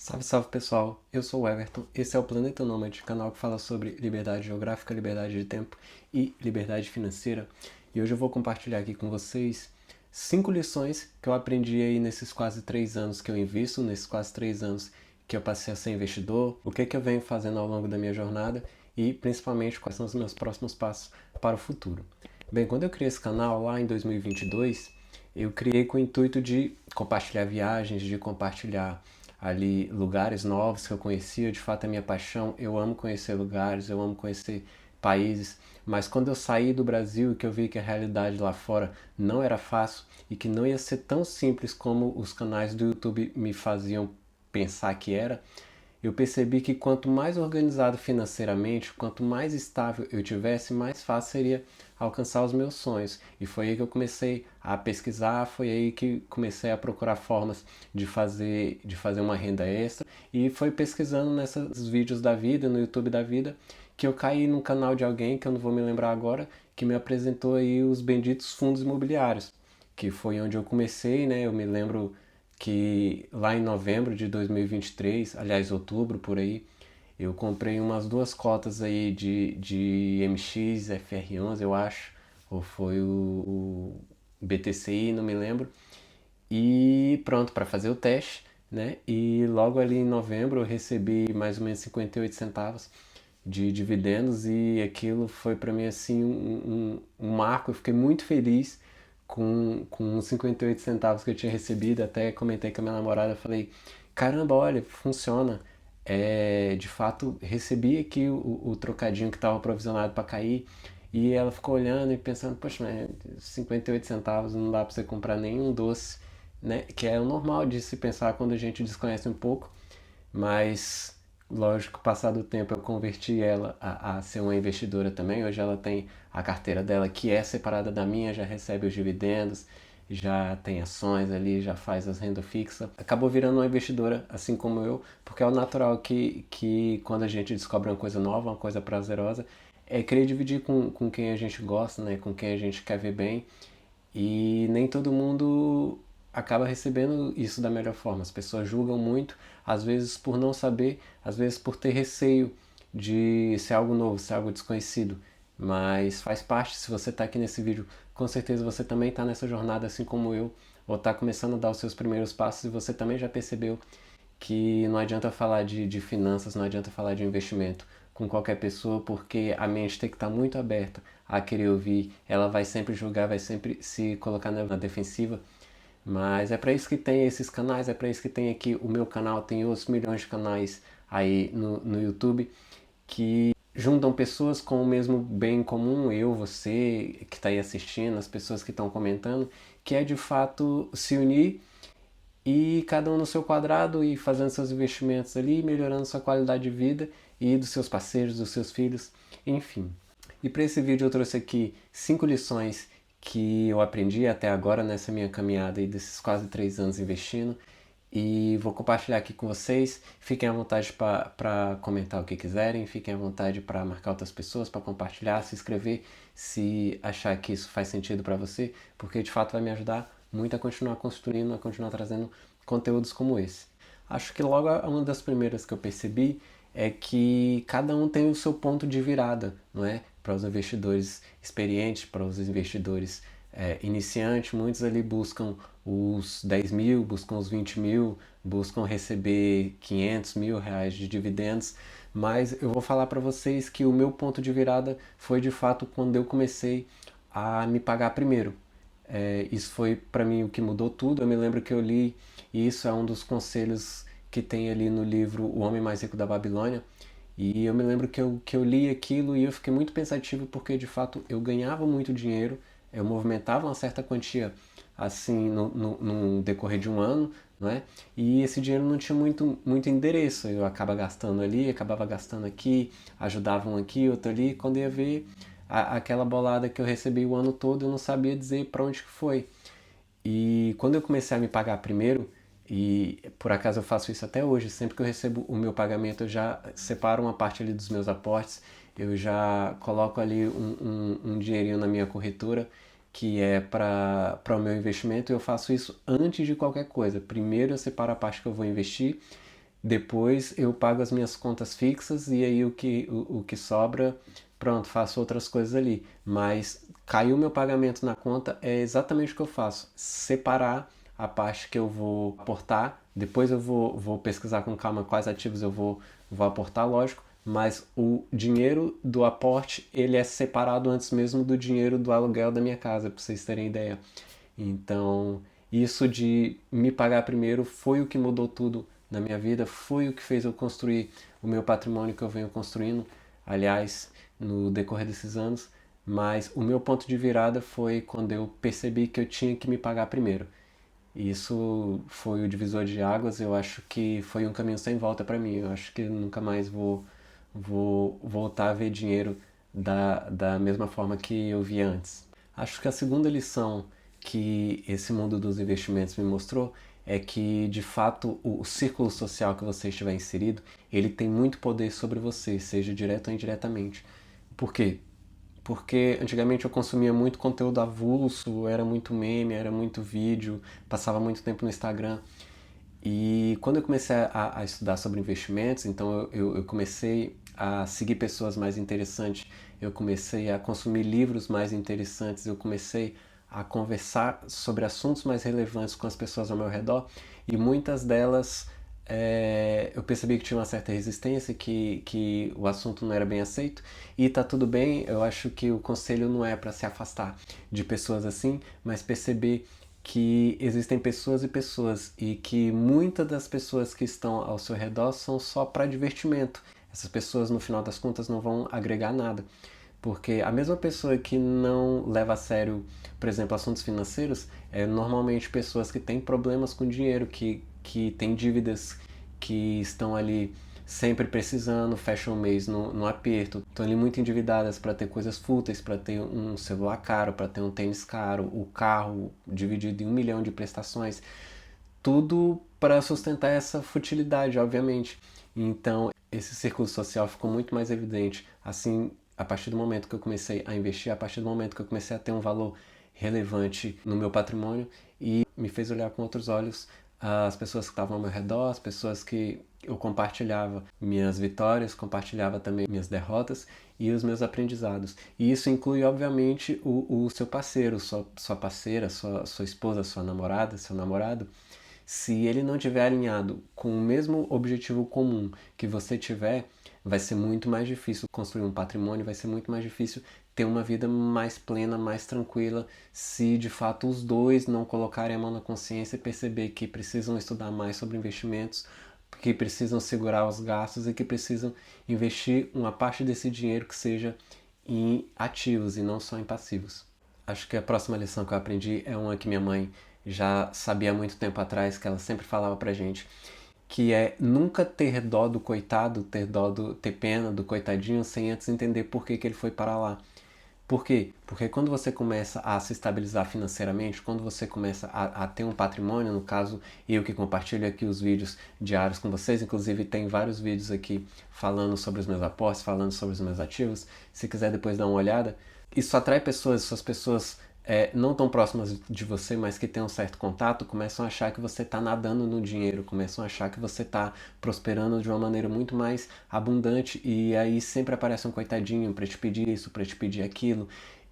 Salve, salve pessoal, eu sou o Everton, esse é o Planeta Nômade, canal que fala sobre liberdade geográfica, liberdade de tempo e liberdade financeira. E hoje eu vou compartilhar aqui com vocês 5 lições que eu aprendi aí nesses quase 3 anos que eu invisto, nesses quase 3 anos que eu passei a ser investidor, o que eu venho fazendo ao longo da minha jornada e principalmente quais são os meus próximos passos para o futuro. Bem, quando eu criei esse canal lá em 2022, eu criei com o intuito de compartilhar viagens, de compartilhar ali lugares novos que eu conhecia. De fato é minha paixão, eu amo conhecer lugares, eu amo conhecer países, mas quando eu saí do Brasil e que eu vi que a realidade lá fora não era fácil e que não ia ser tão simples como os canais do YouTube me faziam pensar que era, eu percebi que quanto mais organizado financeiramente, quanto mais estável eu tivesse, mais fácil seria alcançar os meus sonhos. E foi aí que eu comecei a pesquisar, foi aí que comecei a procurar formas de fazer uma renda extra. E foi pesquisando nesses vídeos da vida, no YouTube da vida, que eu caí num canal de alguém, que eu não vou me lembrar agora, que me apresentou aí os benditos fundos imobiliários, que foi onde eu comecei, né? Eu me lembro que lá em novembro de 2023, aliás, outubro por aí, eu comprei umas duas cotas aí de MX FR11, eu acho, ou foi o BTCI, não me lembro, e pronto, para fazer o teste, né? E logo ali em novembro eu recebi mais ou menos 58 centavos de dividendos e aquilo foi para mim assim um marco. Eu fiquei muito feliz com os 58 centavos que eu tinha recebido. Até comentei com a minha namorada, falei, caramba, olha, funciona. De fato, recebi aqui o trocadinho que estava provisionado para cair. E ela ficou olhando e pensando, poxa, mas 58 centavos não dá para você comprar nenhum doce, né? Que é o normal de se pensar quando a gente desconhece um pouco. Mas, lógico, passado o tempo eu converti ela a ser uma investidora também. Hoje ela tem a carteira dela que é separada da minha, já recebe os dividendos, já tem ações ali, já faz as renda fixa. Acabou virando uma investidora, assim como eu, porque é o natural que quando a gente descobre uma coisa nova, uma coisa prazerosa, é querer dividir com quem a gente gosta, né? Com quem a gente quer ver bem. E nem todo mundo acaba recebendo isso da melhor forma. As pessoas julgam muito, às vezes por não saber, às vezes por ter receio de ser algo novo, ser algo desconhecido. Mas faz parte. Se você está aqui nesse vídeo, com certeza você também está nessa jornada assim como eu, ou está começando a dar os seus primeiros passos e você também já percebeu que não adianta falar de finanças, não adianta falar de investimento com qualquer pessoa, porque a mente tem que estar muito aberta a querer ouvir. Ela vai sempre julgar, vai sempre se colocar na defensiva. Mas é para isso que tem esses canais, é para isso que tem aqui o meu canal, tem outros milhões de canais aí no YouTube que juntam pessoas com o mesmo bem comum, eu, você que está aí assistindo, as pessoas que estão comentando, que é de fato se unir e cada um no seu quadrado e fazendo seus investimentos ali, melhorando sua qualidade de vida e dos seus parceiros, dos seus filhos, enfim. E para esse vídeo eu trouxe aqui 5 lições que eu aprendi até agora nessa minha caminhada aí desses quase 3 anos investindo e vou compartilhar aqui com vocês. Fiquem à vontade para comentar o que quiserem, fiquem à vontade para marcar outras pessoas, para compartilhar, se inscrever se achar que isso faz sentido para você, porque de fato vai me ajudar muito a continuar construindo, a continuar trazendo conteúdos como esse. Acho que logo uma das primeiras que eu percebi é que cada um tem o seu ponto de virada, não é? Para os investidores experientes, para os investidores iniciantes, muitos ali buscam os 10 mil, buscam os 20 mil, buscam receber 500 mil reais de dividendos, mas eu vou falar para vocês que o meu ponto de virada foi de fato quando eu comecei a me pagar primeiro. Isso foi para mim o que mudou tudo. Eu me lembro que eu li, e isso é um dos conselhos que tem ali no livro O Homem Mais Rico da Babilônia, e eu me lembro que eu li aquilo e eu fiquei muito pensativo porque de fato eu ganhava muito dinheiro, eu movimentava uma certa quantia assim no decorrer de um ano, não é? E esse dinheiro não tinha muito endereço, eu acabava gastando ali, acabava gastando aqui, ajudava um aqui, outro ali, e quando ia ver aquela bolada que eu recebi o ano todo, eu não sabia dizer para onde que foi. E quando eu comecei a me pagar primeiro, e por acaso eu faço isso até hoje, sempre que eu recebo o meu pagamento eu já separo uma parte ali dos meus aportes, eu já coloco ali um dinheirinho na minha corretora que é para o meu investimento. Eu faço isso antes de qualquer coisa. Primeiro eu separo a parte que eu vou investir, depois eu pago as minhas contas fixas e aí o que sobra, pronto, faço outras coisas ali. Mas caiu meu pagamento na conta, é exatamente o que eu faço. Separar a parte que eu vou aportar, depois eu vou pesquisar com calma quais ativos vou aportar, lógico, mas o dinheiro do aporte, ele é separado antes mesmo do dinheiro do aluguel da minha casa, para vocês terem ideia. Então, isso de me pagar primeiro foi o que mudou tudo na minha vida, foi o que fez eu construir o meu patrimônio que eu venho construindo, aliás, no decorrer desses anos, mas o meu ponto de virada foi quando eu percebi que eu tinha que me pagar primeiro. Isso foi o divisor de águas, eu acho que foi um caminho sem volta para mim. Eu acho que nunca mais vou voltar a ver dinheiro da mesma forma que eu via antes. Acho que a segunda lição que esse mundo dos investimentos me mostrou é que, de fato, o círculo social que você estiver inserido, ele tem muito poder sobre você, seja direto ou indiretamente. Por quê? Porque antigamente eu consumia muito conteúdo avulso, era muito meme, era muito vídeo, passava muito tempo no Instagram. E quando eu comecei a estudar sobre investimentos, então eu comecei a seguir pessoas mais interessantes, eu comecei a consumir livros mais interessantes, eu comecei a conversar sobre assuntos mais relevantes com as pessoas ao meu redor e muitas delas eu percebi que tinha uma certa resistência, que o assunto não era bem aceito e tá tudo bem. Eu acho que o conselho não é para se afastar de pessoas assim, mas perceber que existem pessoas e pessoas e que muitas das pessoas que estão ao seu redor são só para divertimento. Essas pessoas, no final das contas, não vão agregar nada. Porque a mesma pessoa que não leva a sério, por exemplo, assuntos financeiros, é normalmente pessoas que têm problemas com dinheiro, que têm dívidas, que estão ali sempre precisando, fecham o mês no aperto, estão ali muito endividadas para ter coisas fúteis, para ter um celular caro, para ter um tênis caro, o carro dividido em 1 milhão de prestações, tudo para sustentar essa futilidade, obviamente. Então, esse círculo social ficou muito mais evidente, assim, a partir do momento que eu comecei a investir, a partir do momento que eu comecei a ter um valor relevante no meu patrimônio e me fez olhar com outros olhos as pessoas que estavam ao meu redor, as pessoas que eu compartilhava minhas vitórias, compartilhava também minhas derrotas e os meus aprendizados. E isso inclui, obviamente, o seu parceiro, sua parceira, sua esposa, sua namorada, seu namorado. Se ele não tiver alinhado com o mesmo objetivo comum que você tiver, vai ser muito mais difícil construir um patrimônio, vai ser muito mais difícil ter uma vida mais plena, mais tranquila, se de fato os dois não colocarem a mão na consciência e perceber que precisam estudar mais sobre investimentos, que precisam segurar os gastos e que precisam investir uma parte desse dinheiro que seja em ativos e não só em passivos. Acho que a próxima lição que eu aprendi é uma que minha mãe já sabia há muito tempo atrás, que ela sempre falava pra gente, que é nunca ter dó do coitado, ter pena do coitadinho sem antes entender por que ele foi para lá. Por quê? Porque quando você começa a se estabilizar financeiramente, quando você começa a ter um patrimônio, no caso eu que compartilho aqui os vídeos diários com vocês, inclusive tem vários vídeos aqui falando sobre os meus aportes, falando sobre os meus ativos, se quiser depois dar uma olhada, isso atrai pessoas, essas pessoas não tão próximas de você, mas que têm um certo contato, começam a achar que você está nadando no dinheiro, começam a achar que você está prosperando de uma maneira muito mais abundante e aí sempre aparece um coitadinho para te pedir isso, para te pedir aquilo.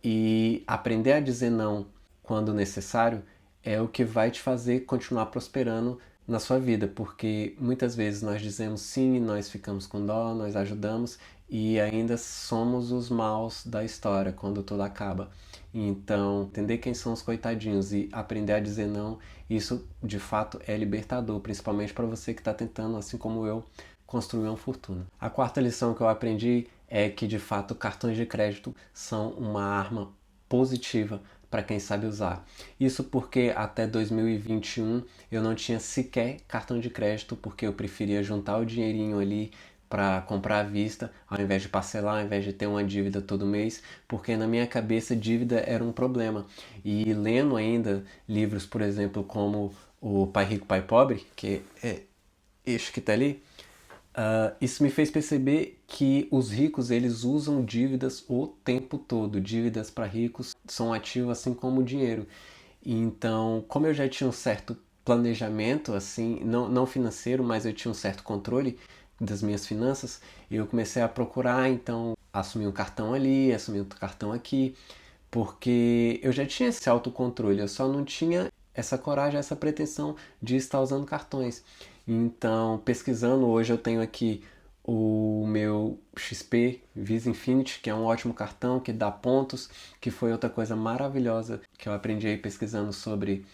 E aprender a dizer não quando necessário é o que vai te fazer continuar prosperando na sua vida, porque muitas vezes nós dizemos sim, nós ficamos com dó, nós ajudamos e ainda somos os maus da história quando tudo acaba. Então, entender quem são os coitadinhos e aprender a dizer não, isso de fato é libertador, principalmente para você que está tentando, assim como eu, construir uma fortuna. A quarta lição que eu aprendi é que de fato cartões de crédito são uma arma positiva para quem sabe usar. Isso porque até 2021 eu não tinha sequer cartão de crédito porque eu preferia juntar o dinheirinho ali para comprar à vista, ao invés de parcelar, ao invés de ter uma dívida todo mês, porque na minha cabeça dívida era um problema. E lendo ainda livros, por exemplo, como o Pai Rico, Pai Pobre, que é este que está ali, isso me fez perceber que os ricos eles usam dívidas o tempo todo. Dívidas para ricos são ativos assim como o dinheiro. Então, como eu já tinha um certo planejamento, assim, não financeiro, mas eu tinha um certo controle das minhas finanças, e eu comecei a procurar, então, assumir um cartão ali, assumir outro cartão aqui, porque eu já tinha esse autocontrole, eu só não tinha essa coragem, essa pretensão de estar usando cartões. Então, pesquisando, hoje eu tenho aqui o meu XP Visa Infinity, que é um ótimo cartão, que dá pontos, que foi outra coisa maravilhosa que eu aprendi aí pesquisando sobre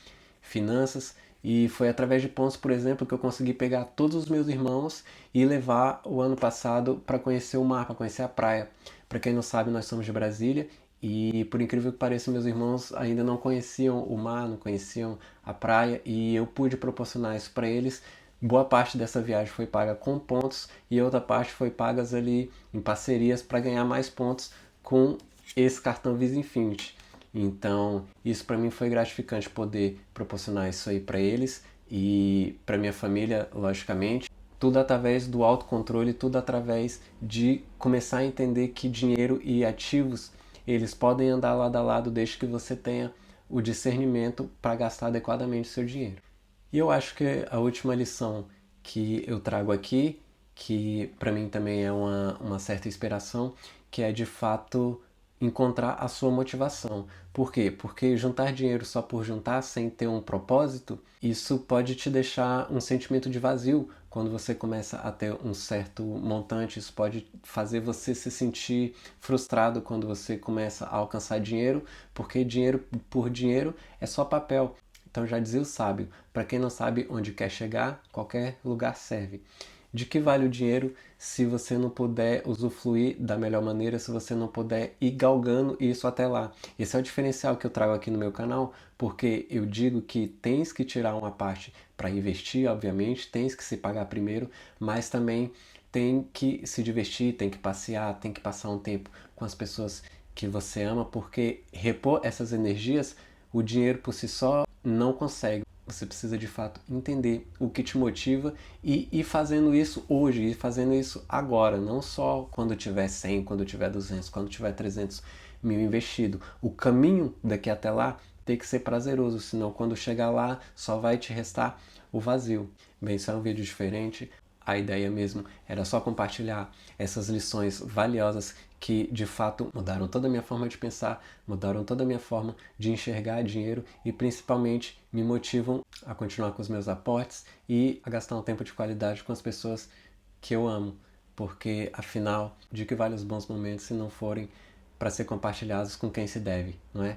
finanças. E foi através de pontos, por exemplo, que eu consegui pegar todos os meus irmãos e levar o ano passado para conhecer o mar, para conhecer a praia. Para quem não sabe, nós somos de Brasília e, por incrível que pareça, meus irmãos ainda não conheciam o mar, não conheciam a praia, e eu pude proporcionar isso para eles. Boa parte dessa viagem foi paga com pontos e outra parte foi pagas ali em parcerias para ganhar mais pontos com esse cartão Visa Infinity. Então, isso para mim foi gratificante, poder proporcionar isso aí para eles e para minha família, logicamente. Tudo através do autocontrole, tudo através de começar a entender que dinheiro e ativos, eles podem andar lado a lado desde que você tenha o discernimento para gastar adequadamente o seu dinheiro. E eu acho que a última lição que eu trago aqui, que para mim também é uma certa inspiração, que é de fato encontrar a sua motivação. Por quê? Porque juntar dinheiro só por juntar, sem ter um propósito, isso pode te deixar um sentimento de vazio quando você começa a ter um certo montante. Isso pode fazer você se sentir frustrado quando você começa a alcançar dinheiro, porque dinheiro por dinheiro é só papel. Então já dizia o sábio, para quem não sabe onde quer chegar, qualquer lugar serve. De que vale o dinheiro se você não puder usufruir da melhor maneira, se você não puder ir galgando isso até lá? Esse é o diferencial que eu trago aqui no meu canal, porque eu digo que tens que tirar uma parte para investir, obviamente, tens que se pagar primeiro, mas também tem que se divertir, tem que passear, tem que passar um tempo com as pessoas que você ama, porque repor essas energias, o dinheiro por si só não consegue. Você precisa de fato entender o que te motiva e ir fazendo isso hoje, ir fazendo isso agora, não só quando tiver 100, quando tiver 200, quando tiver 300 mil investido. O caminho daqui até lá tem que ser prazeroso, senão quando chegar lá só vai te restar o vazio. Bem, isso é um vídeo diferente. A ideia mesmo era só compartilhar essas lições valiosas que de fato mudaram toda a minha forma de pensar, mudaram toda a minha forma de enxergar dinheiro e principalmente me motivam a continuar com os meus aportes e a gastar um tempo de qualidade com as pessoas que eu amo, porque afinal, de que vale os bons momentos se não forem para ser compartilhados com quem se deve, não é?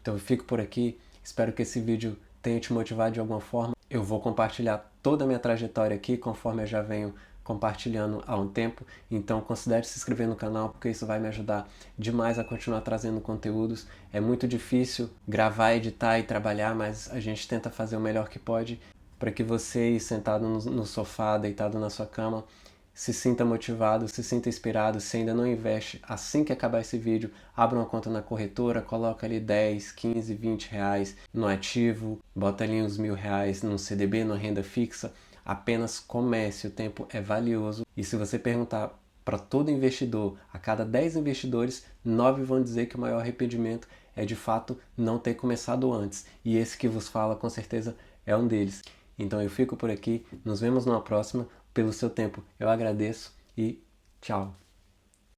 Então eu fico por aqui, espero que esse vídeo tenha te motivado de alguma forma. Eu vou compartilhar toda a minha trajetória aqui, conforme eu já venho compartilhando há um tempo, então considere se inscrever no canal, porque isso vai me ajudar demais a continuar trazendo conteúdos. É muito difícil gravar, editar e trabalhar, mas a gente tenta fazer o melhor que pode para que você, sentado no sofá, deitado na sua cama, se sinta motivado, se sinta inspirado. Se ainda não investe, assim que acabar esse vídeo, abra uma conta na corretora, coloca ali 10, 15, 20 reais no ativo, bota ali uns R$ 1.000 num CDB, numa renda fixa. Apenas comece, o tempo é valioso. E se você perguntar para todo investidor, a cada 10 investidores, 9 vão dizer que o maior arrependimento é de fato não ter começado antes. E esse que vos fala, com certeza, é um deles. Então eu fico por aqui, nos vemos numa próxima. Pelo seu tempo eu agradeço e tchau!